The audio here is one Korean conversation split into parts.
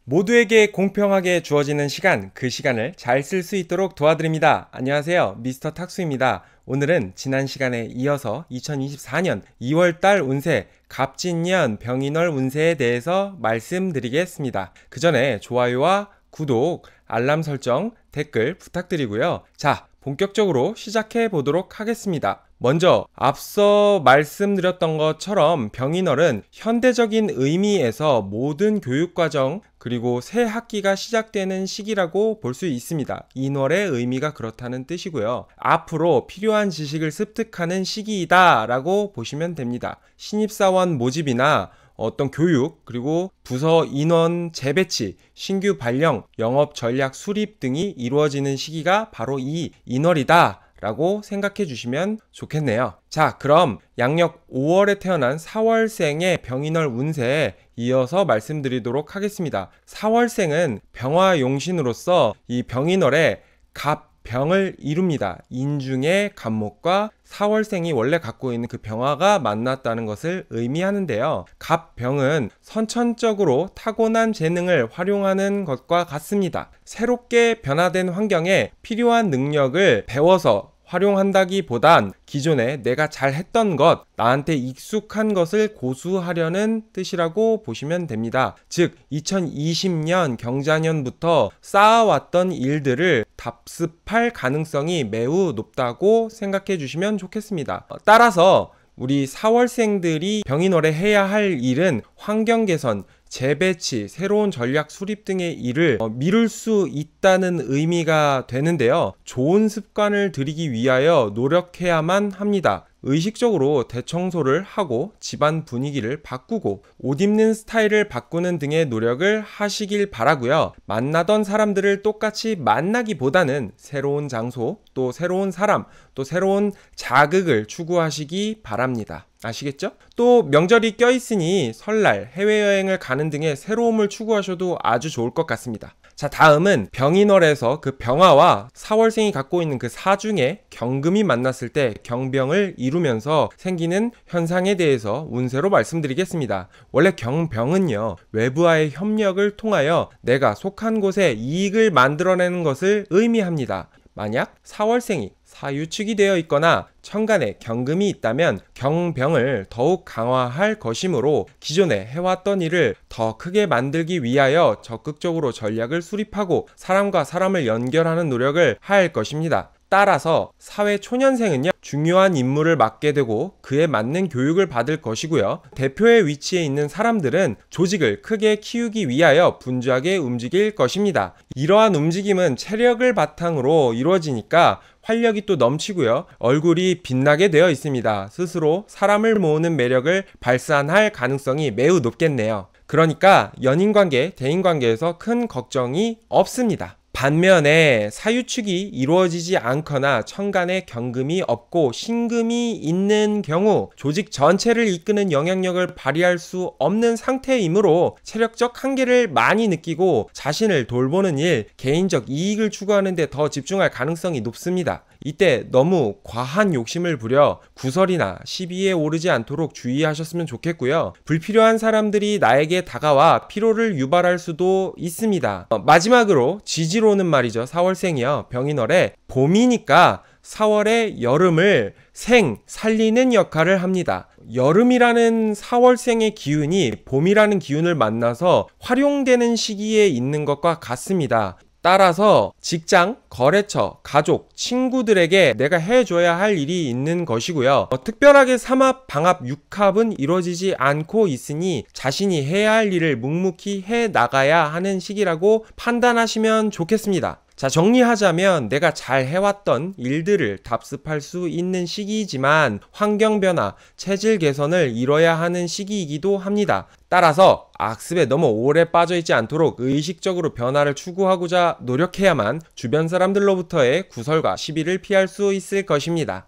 모두에게 공평하게 주어지는 시간, 그 시간을 잘 쓸 수 있도록 도와드립니다. 안녕하세요. 미스터 탁수입니다. 오늘은 지난 시간에 이어서 2024년 2월달 운세, 갑진년 병인월 운세에 대해서 말씀드리겠습니다. 그 전에 좋아요와 구독, 알람 설정, 댓글 부탁드리고요. 자, 본격적으로 시작해 보도록 하겠습니다. 먼저 앞서 말씀드렸던 것처럼 병인월은 현대적인 의미에서 모든 교육과정 그리고 새 학기가 시작되는 시기라고 볼 수 있습니다. 인월의 의미가 그렇다는 뜻이고요. 앞으로 필요한 지식을 습득하는 시기이다 라고 보시면 됩니다. 신입사원 모집이나 어떤 교육, 그리고 부서 인원 재배치, 신규 발령, 영업 전략 수립 등이 이루어지는 시기가 바로 이 인월이다 라고 생각해 주시면 좋겠네요. 자, 그럼 양력 5월에 태어난 4월생의 병인월 운세에 이어서 말씀드리도록 하겠습니다. 4월생은 병화용신으로서 이 병인월에 갑병을 이룹니다. 인중의 갑목과 4월생이 원래 갖고 있는 그 병화가 만났다는 것을 의미하는데요. 갑병은 선천적으로 타고난 재능을 활용하는 것과 같습니다. 새롭게 변화된 환경에 필요한 능력을 배워서 활용한다기보단 기존에 내가 잘했던 것, 나한테 익숙한 것을 고수하려는 뜻이라고 보시면 됩니다. 즉 2020년 경자년부터 쌓아왔던 일들을 답습할 가능성이 매우 높다고 생각해 주시면 좋겠습니다. 따라서 우리 4월생들이 병인월에 해야 할 일은 환경 개선, 재배치, 새로운 전략 수립 등의 일을 미룰 수 있다는 의미가 되는데요. 좋은 습관을 들이기 위하여 노력해야만 합니다. 의식적으로 대청소를 하고 집안 분위기를 바꾸고 옷 입는 스타일을 바꾸는 등의 노력을 하시길 바라고요. 만나던 사람들을 똑같이 만나기보다는 새로운 장소, 또 새로운 사람, 또 새로운 자극을 추구하시기 바랍니다. 아시겠죠? 또 명절이 껴있으니 설날, 해외여행을 가는 등의 새로움을 추구하셔도 아주 좋을 것 같습니다. 자, 다음은 병인월에서 그 병화와 4월생이 갖고 있는 그 사중에 경금이 만났을 때 경병을 이루면서 생기는 현상에 대해서 운세로 말씀드리겠습니다. 원래 경병은요, 외부와의 협력을 통하여 내가 속한 곳에 이익을 만들어내는 것을 의미합니다. 만약 4월생이 사유축이 되어 있거나 천간에 경금이 있다면 경병을 더욱 강화할 것이므로 기존에 해왔던 일을 더 크게 만들기 위하여 적극적으로 전략을 수립하고 사람과 사람을 연결하는 노력을 할 것입니다. 따라서 사회 초년생은요, 중요한 임무를 맡게 되고 그에 맞는 교육을 받을 것이고요. 대표의 위치에 있는 사람들은 조직을 크게 키우기 위하여 분주하게 움직일 것입니다. 이러한 움직임은 체력을 바탕으로 이루어지니까 활력이 또 넘치고요. 얼굴이 빛나게 되어 있습니다. 스스로 사람을 모으는 매력을 발산할 가능성이 매우 높겠네요. 그러니까 연인관계, 대인관계에서 큰 걱정이 없습니다. 반면에 사유축이 이루어지지 않거나 천간에 경금이 없고 신금이 있는 경우 조직 전체를 이끄는 영향력을 발휘할 수 없는 상태이므로 체력적 한계를 많이 느끼고 자신을 돌보는 일, 개인적 이익을 추구하는 데 더 집중할 가능성이 높습니다. 이때 너무 과한 욕심을 부려 구설이나 시비에 오르지 않도록 주의하셨으면 좋겠고요. 불필요한 사람들이 나에게 다가와 피로를 유발할 수도 있습니다. 마지막으로 지지로는 말이죠. 4월생이요. 병인월에 봄이니까 4월의 여름을 살리는 역할을 합니다. 여름이라는 4월생의 기운이 봄이라는 기운을 만나서 활용되는 시기에 있는 것과 같습니다. 따라서 직장, 거래처, 가족, 친구들에게 내가 해줘야 할 일이 있는 것이고요. 특별하게 삼합, 방합, 육합은 이루어지지 않고 있으니 자신이 해야 할 일을 묵묵히 해 나가야 하는 시기라고 판단하시면 좋겠습니다. 자, 정리하자면 내가 잘 해왔던 일들을 답습할 수 있는 시기이지만 환경 변화, 체질 개선을 이뤄야 하는 시기이기도 합니다. 따라서 악습에 너무 오래 빠져있지 않도록 의식적으로 변화를 추구하고자 노력해야만 주변 사람들로부터의 구설과 시비를 피할 수 있을 것입니다.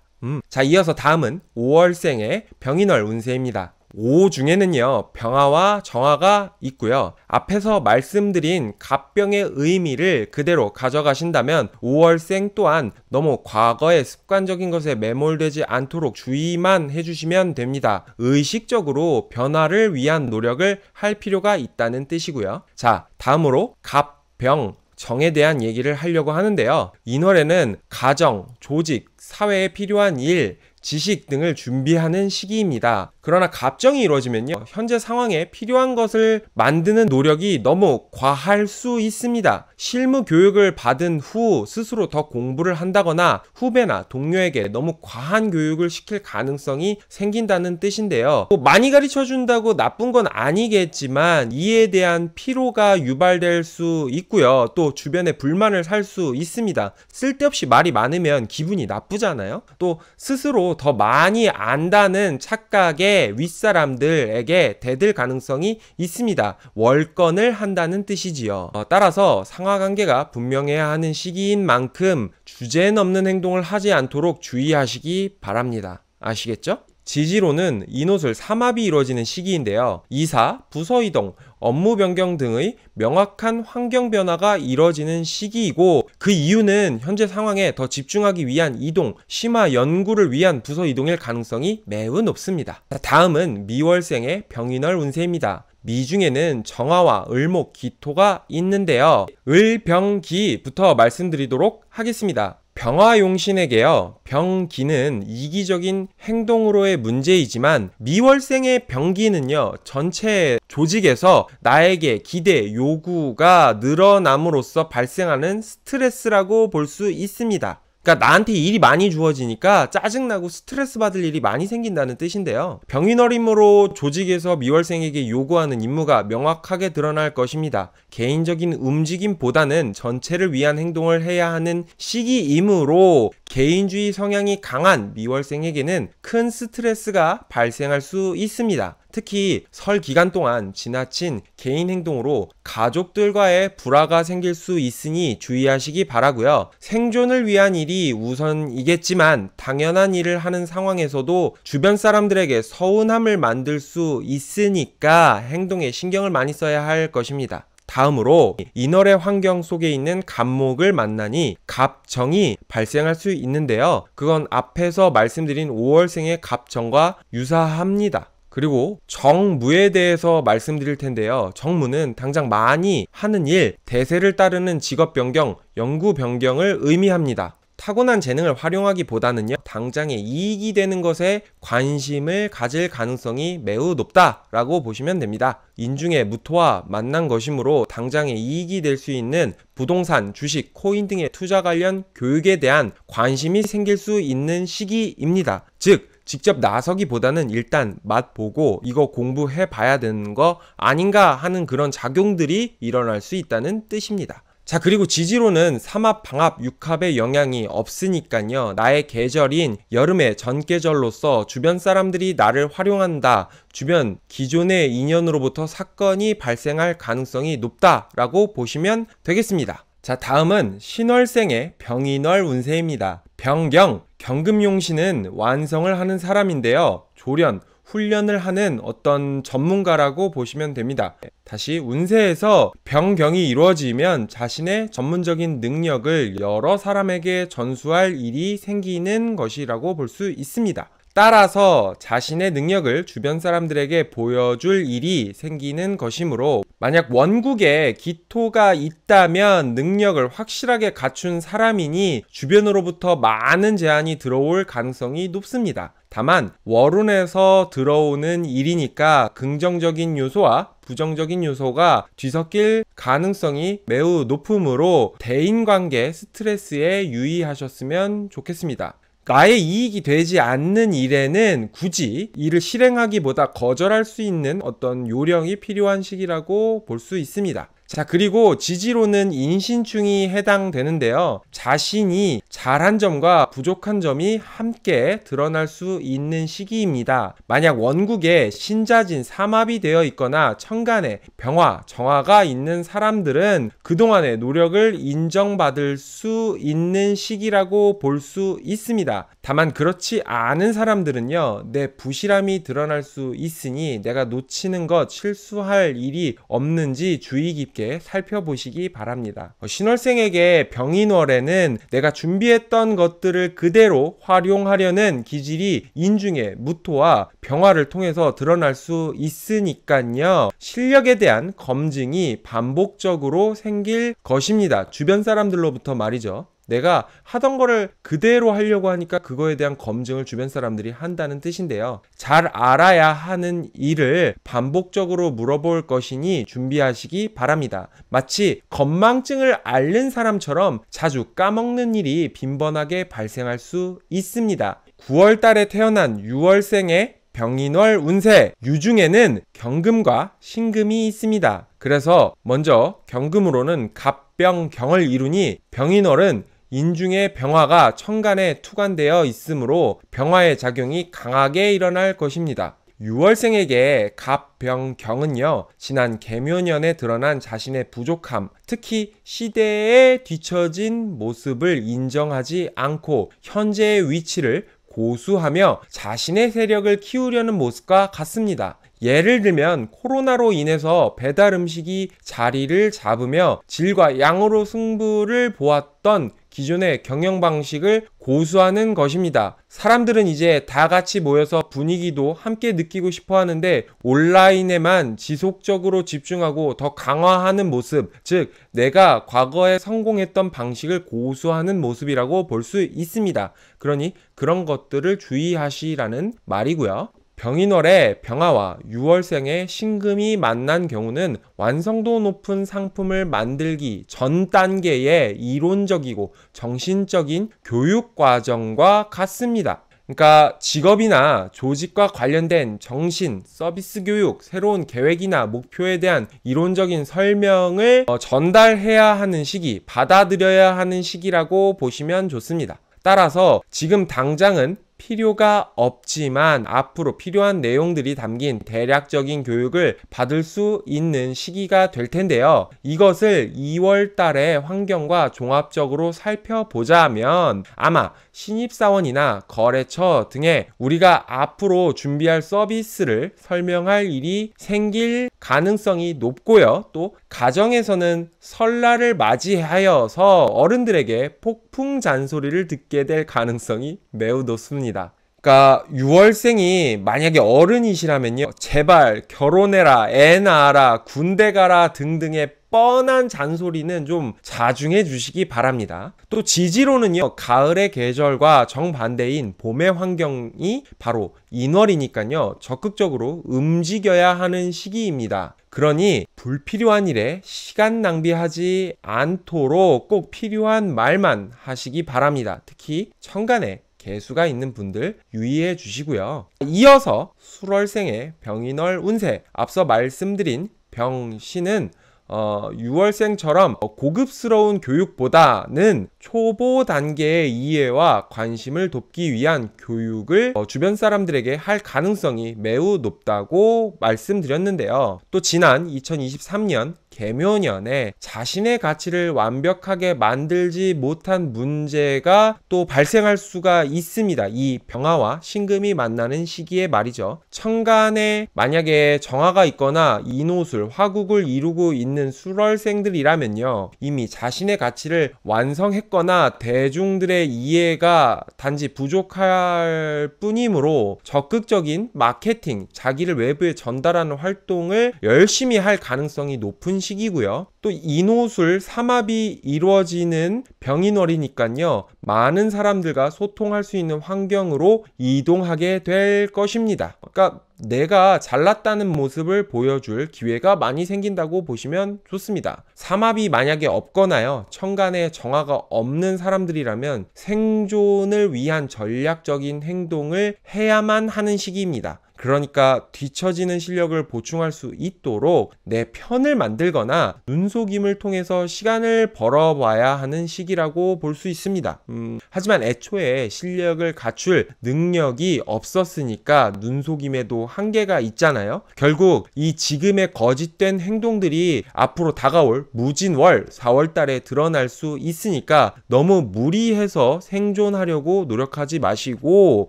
자, 이어서 다음은 5월생의 병인월 운세입니다. 오 중에는요, 병화와 정화가 있고요. 앞에서 말씀드린 갑병의 의미를 그대로 가져가신다면 5월생 또한 너무 과거의 습관적인 것에 매몰되지 않도록 주의만 해주시면 됩니다. 의식적으로 변화를 위한 노력을 할 필요가 있다는 뜻이고요. 자, 다음으로 갑병 정에 대한 얘기를 하려고 하는데요. 이월에는 가정, 조직, 사회에 필요한 일, 지식 등을 준비하는 시기입니다. 그러나 갑정이 이루어지면요, 현재 상황에 필요한 것을 만드는 노력이 너무 과할 수 있습니다. 실무 교육을 받은 후 스스로 더 공부를 한다거나 후배나 동료에게 너무 과한 교육을 시킬 가능성이 생긴다는 뜻인데요. 많이 가르쳐 준다고 나쁜 건 아니겠지만 이에 대한 피로가 유발될 수 있고요. 또 주변에 불만을 살 수 있습니다. 쓸데없이 말이 많으면 기분이 나쁘잖아요. 또 스스로 더 많이 안다는 착각에 윗사람들에게 대들 가능성이 있습니다. 월권을 한다는 뜻이지요. 따라서 상하관계가 분명해야 하는 시기인 만큼 주제넘는 행동을 하지 않도록 주의하시기 바랍니다. 아시겠죠? 지지로는 인호술 삼합이 이루어지는 시기인데요. 이사, 부서 이동, 업무 변경 등의 명확한 환경 변화가 이뤄지는 시기이고, 그 이유는 현재 상황에 더 집중하기 위한 이동, 심화 연구를 위한 부서 이동일 가능성이 매우 높습니다. 다음은 미월생의 병인월 운세입니다. 미 중에는 정화와 을목, 기토가 있는데요. 을병기부터 말씀드리도록 하겠습니다. 병화용신에게요, 병기는 이기적인 행동으로의 문제이지만 미월생의 병기는요, 전체 조직에서 나에게 기대, 요구가 늘어남으로써 발생하는 스트레스라고 볼 수 있습니다. 그러니까 나한테 일이 많이 주어지니까 짜증나고 스트레스 받을 일이 많이 생긴다는 뜻인데요. 병인월임으로 조직에서 미월생에게 요구하는 임무가 명확하게 드러날 것입니다. 개인적인 움직임보다는 전체를 위한 행동을 해야 하는 시기이므로 개인주의 성향이 강한 미월생에게는 큰 스트레스가 발생할 수 있습니다. 특히 설 기간 동안 지나친 개인 행동으로 가족들과의 불화가 생길 수 있으니 주의하시기 바라고요. 생존을 위한 일이 우선이겠지만 당연한 일을 하는 상황에서도 주변 사람들에게 서운함을 만들 수 있으니까 행동에 신경을 많이 써야 할 것입니다. 다음으로 인월의 환경 속에 있는 갑목을 만나니 갑정이 발생할 수 있는데요. 그건 앞에서 말씀드린 5월생의 갑정과 유사합니다. 그리고 정무에 대해서 말씀드릴 텐데요. 정무는 당장 많이 하는 일, 대세를 따르는 직업 변경, 연구 변경을 의미합니다. 타고난 재능을 활용하기보다는요, 당장의 이익이 되는 것에 관심을 가질 가능성이 매우 높다라고 보시면 됩니다. 인중의 무토와 만난 것이므로 당장의 이익이 될 수 있는 부동산, 주식, 코인 등의 투자 관련 교육에 대한 관심이 생길 수 있는 시기입니다. 즉, 직접 나서기보다는 일단 맛보고 이거 공부해 봐야 되는 거 아닌가 하는 그런 작용들이 일어날 수 있다는 뜻입니다. 자, 그리고 지지로는 삼합, 방합, 육합의 영향이 없으니까요, 나의 계절인 여름의 전계절로서 주변 사람들이 나를 활용한다, 주변 기존의 인연으로부터 사건이 발생할 가능성이 높다라고 보시면 되겠습니다. 자, 다음은 신월생의 병인월 운세입니다. 병경, 경금용신은 완성을 하는 사람인데요. 조련, 훈련을 하는 어떤 전문가라고 보시면 됩니다. 다시 운세에서 병경이 이루어지면 자신의 전문적인 능력을 여러 사람에게 전수할 일이 생기는 것이라고 볼 수 있습니다. 따라서 자신의 능력을 주변 사람들에게 보여줄 일이 생기는 것이므로, 만약 원국에 기토가 있다면 능력을 확실하게 갖춘 사람이니 주변으로부터 많은 제안이 들어올 가능성이 높습니다. 다만 월운에서 들어오는 일이니까 긍정적인 요소와 부정적인 요소가 뒤섞일 가능성이 매우 높으므로 대인관계 스트레스에 유의하셨으면 좋겠습니다. 나의 이익이 되지 않는 일에는 굳이 일을 실행하기보다 거절할 수 있는 어떤 요령이 필요한 시기라고 볼 수 있습니다. 자, 그리고 지지로는 인신충이 해당되는데요. 자신이 잘한 점과 부족한 점이 함께 드러날 수 있는 시기입니다. 만약 원국에 신자진 삼합이 되어 있거나 천간에 병화, 정화가 있는 사람들은 그동안의 노력을 인정받을 수 있는 시기라고 볼 수 있습니다. 다만 그렇지 않은 사람들은요, 내 부실함이 드러날 수 있으니 내가 놓치는 것, 실수할 일이 없는지 주의 깊게 살펴보시기 바랍니다. 신월생에게 병인월에는 내가 준비했던 것들을 그대로 활용하려는 기질이 인중의 무토와 병화를 통해서 드러날 수 있으니까요. 실력에 대한 검증이 반복적으로 생길 것입니다. 주변 사람들로부터 말이죠. 내가 하던 거를 그대로 하려고 하니까 그거에 대한 검증을 주변 사람들이 한다는 뜻인데요. 잘 알아야 하는 일을 반복적으로 물어볼 것이니 준비하시기 바랍니다. 마치 건망증을 앓는 사람처럼 자주 까먹는 일이 빈번하게 발생할 수 있습니다. 9월 달에 태어난 6월생의 병인월 운세, 유중에는 경금과 신금이 있습니다. 그래서 먼저 경금으로는 갑병경을 이루니 병인월은 인중의 병화가 천간에 투관되어 있으므로 병화의 작용이 강하게 일어날 것입니다. 6월생에게 갑병경은요, 지난 계묘년에 드러난 자신의 부족함, 특히 시대에 뒤처진 모습을 인정하지 않고 현재의 위치를 고수하며 자신의 세력을 키우려는 모습과 같습니다. 예를 들면 코로나로 인해서 배달 음식이 자리를 잡으며 질과 양으로 승부를 보았던 기존의 경영 방식을 고수하는 것입니다. 사람들은 이제 다 같이 모여서 분위기도 함께 느끼고 싶어 하는데 온라인에만 지속적으로 집중하고 더 강화하는 모습, 즉 내가 과거에 성공했던 방식을 고수하는 모습이라고 볼 수 있습니다. 그러니 그런 것들을 주의하시라는 말이고요. 병인월에 병화와 6월생의 신금이 만난 경우는 완성도 높은 상품을 만들기 전 단계의 이론적이고 정신적인 교육 과정과 같습니다. 그러니까 직업이나 조직과 관련된 정신, 서비스 교육, 새로운 계획이나 목표에 대한 이론적인 설명을 전달해야 하는 시기, 받아들여야 하는 시기라고 보시면 좋습니다. 따라서 지금 당장은 필요가 없지만 앞으로 필요한 내용들이 담긴 대략적인 교육을 받을 수 있는 시기가 될 텐데요. 이것을 2월 달의 환경과 종합적으로 살펴보자면 아마 신입사원이나 거래처 등에 우리가 앞으로 준비할 서비스를 설명할 일이 생길 가능성이 높고요. 또 가정에서는 설날을 맞이하여서 어른들에게 폭풍 잔소리를 듣게 될 가능성이 매우 높습니다. 그러니까 6월생이 만약에 어른이시라면요, 제발 결혼해라, 애 낳아라, 군대 가라 등등의 뻔한 잔소리는 좀 자중해 주시기 바랍니다. 또 지지로는요, 가을의 계절과 정반대인 봄의 환경이 바로 인월이니까요, 적극적으로 움직여야 하는 시기입니다. 그러니 불필요한 일에 시간 낭비하지 않도록 꼭 필요한 말만 하시기 바랍니다. 특히 천간에 개수가 있는 분들 유의해 주시고요. 이어서 술월생의 병인월 운세, 앞서 말씀드린 병신은 6월생처럼 고급스러운 교육보다는 초보 단계의 이해와 관심을 돕기 위한 교육을 주변 사람들에게 할 가능성이 매우 높다고 말씀드렸는데요. 또 지난 2023년 계묘년에 자신의 가치를 완벽하게 만들지 못한 문제가 또 발생할 수가 있습니다. 이 병화와 신금이 만나는 시기에 말이죠. 천간에 만약에 정화가 있거나 인호술, 화국을 이루고 있는 술월생들이라면요, 이미 자신의 가치를 완성했거나 대중들의 이해가 단지 부족할 뿐이므로 적극적인 마케팅, 자기를 외부에 전달하는 활동을 열심히 할 가능성이 높은 시기고요. 또 인호술 삼합이 이루어지는 병인월이니까요, 많은 사람들과 소통할 수 있는 환경으로 이동하게 될 것입니다. 그러니까 내가 잘났다는 모습을 보여줄 기회가 많이 생긴다고 보시면 좋습니다. 삼합이 만약에 없거나요, 천간에 정화가 없는 사람들이라면 생존을 위한 전략적인 행동을 해야만 하는 시기입니다. 그러니까 뒤처지는 실력을 보충할 수 있도록 내 편을 만들거나 눈속임을 통해서 시간을 벌어봐야 하는 시기라고 볼 수 있습니다. 하지만 애초에 실력을 갖출 능력이 없었으니까 눈속임에도 한계가 있잖아요. 결국 이 지금의 거짓된 행동들이 앞으로 다가올 무진월 4월 달에 드러날 수 있으니까 너무 무리해서 생존하려고 노력하지 마시고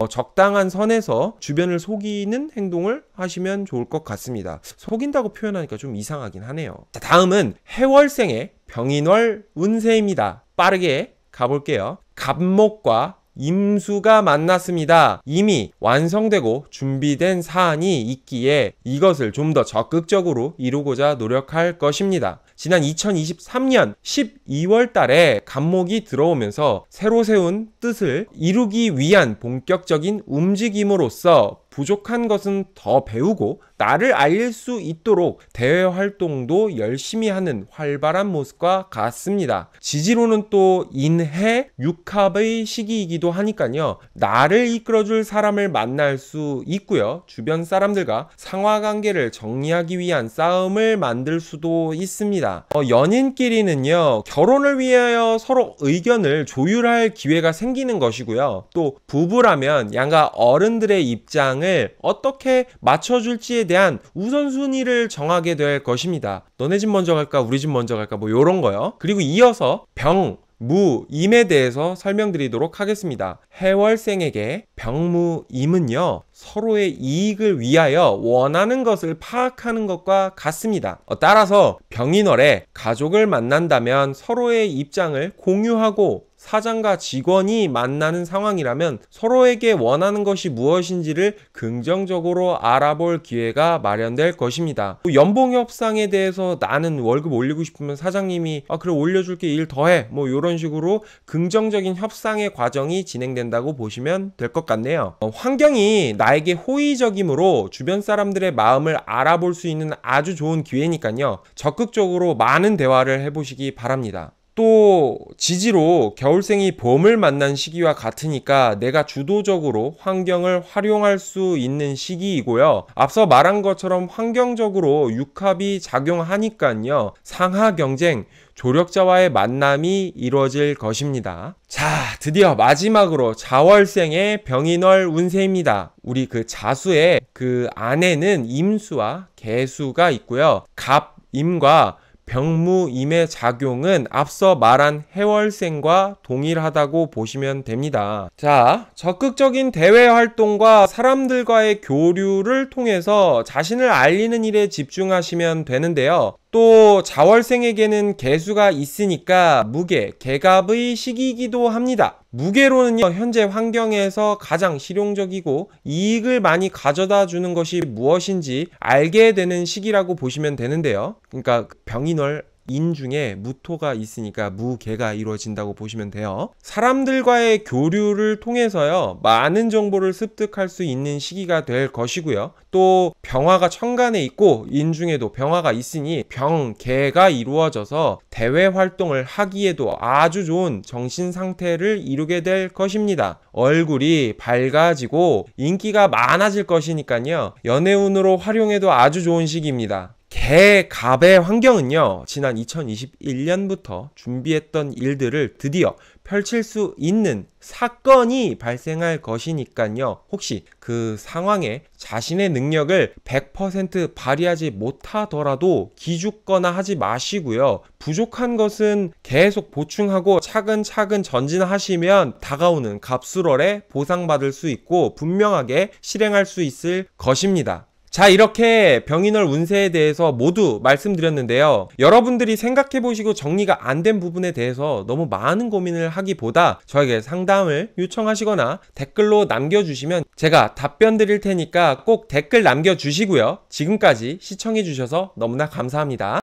적당한 선에서 주변을 속이는 행동을 하시면 좋을 것 같습니다. 속인다고 표현하니까 좀 이상하긴 하네요. 자, 다음은 해월생의 병인월 운세입니다. 빠르게 가볼게요. 갑목과 임수가 만났습니다. 이미 완성되고 준비된 사안이 있기에 이것을 좀 더 적극적으로 이루고자 노력할 것입니다. 지난 2023년 12월 달에 갑목이 들어오면서 새로 세운 뜻을 이루기 위한 본격적인 움직임으로써 부족한 것은 더 배우고 나를 알릴 수 있도록 대외 활동도 열심히 하는 활발한 모습과 같습니다. 지지로는 또 인해 육합의 시기이기도 하니까요. 나를 이끌어줄 사람을 만날 수 있고요. 주변 사람들과 상하관계를 정리하기 위한 싸움을 만들 수도 있습니다. 연인끼리는요. 결혼을 위하여 서로 의견을 조율할 기회가 생기는 것이고요. 또 부부라면 양가 어른들의 입장을 어떻게 맞춰줄지에 대한 우선순위를 정하게 될 것입니다. 너네 집 먼저 갈까 우리 집 먼저 갈까 뭐 요런 거요. 그리고 이어서 병, 무, 임에 대해서 설명드리도록 하겠습니다. 해월생에게 병, 무, 임은요 서로의 이익을 위하여 원하는 것을 파악하는 것과 같습니다. 따라서 병인월에 가족을 만난다면 서로의 입장을 공유하고 사장과 직원이 만나는 상황이라면 서로에게 원하는 것이 무엇인지를 긍정적으로 알아볼 기회가 마련될 것입니다. 연봉 협상에 대해서 나는 월급 올리고 싶으면 사장님이 그래 올려줄게 일 더해 뭐 이런 식으로 긍정적인 협상의 과정이 진행된다고 보시면 될 것 같네요. 환경이 나에게 호의적이므로 주변 사람들의 마음을 알아볼 수 있는 아주 좋은 기회니까요. 적극적으로 많은 대화를 해보시기 바랍니다. 또 지지로 겨울생이 봄을 만난 시기와 같으니까 내가 주도적으로 환경을 활용할 수 있는 시기이고요. 앞서 말한 것처럼 환경적으로 육합이 작용하니까요. 상하 경쟁, 조력자와의 만남이 이루어질 것입니다. 자, 드디어 마지막으로 자월생의 병인월 운세입니다. 우리 그 자수의 그 안에는 임수와 개수가 있고요. 갑, 임과 병무임의 작용은 앞서 말한 해월생과 동일하다고 보시면 됩니다. 자, 적극적인 대외 활동과 사람들과의 교류를 통해서 자신을 알리는 일에 집중하시면 되는데요. 또 자월생에게는 개수가 있으니까 무게, 개갑의 시기이기도 합니다. 무게로는요, 현재 환경에서 가장 실용적이고 이익을 많이 가져다 주는 것이 무엇인지 알게 되는 시기라고 보시면 되는데요. 그러니까 병인월 인 중에 무토가 있으니까 무개가 이루어진다고 보시면 돼요. 사람들과의 교류를 통해서요 많은 정보를 습득할 수 있는 시기가 될 것이고요. 또 병화가 천간에 있고 인 중에도 병화가 있으니 병개가 이루어져서 대외 활동을 하기에도 아주 좋은 정신 상태를 이루게 될 것입니다. 얼굴이 밝아지고 인기가 많아질 것이니까요. 연애운으로 활용해도 아주 좋은 시기입니다. 개갑의 환경은요, 지난 2021년부터 준비했던 일들을 드디어 펼칠 수 있는 사건이 발생할 것이니까요. 혹시 그 상황에 자신의 능력을 100% 발휘하지 못하더라도 기죽거나 하지 마시고요. 부족한 것은 계속 보충하고 차근차근 전진하시면 다가오는 갑술월에 보상받을 수 있고 분명하게 실행할 수 있을 것입니다. 자, 이렇게 병인월 운세에 대해서 모두 말씀드렸는데요. 여러분들이 생각해보시고 정리가 안 된 부분에 대해서 너무 많은 고민을 하기보다 저에게 상담을 요청하시거나 댓글로 남겨주시면 제가 답변 드릴 테니까 꼭 댓글 남겨주시고요. 지금까지 시청해주셔서 너무나 감사합니다.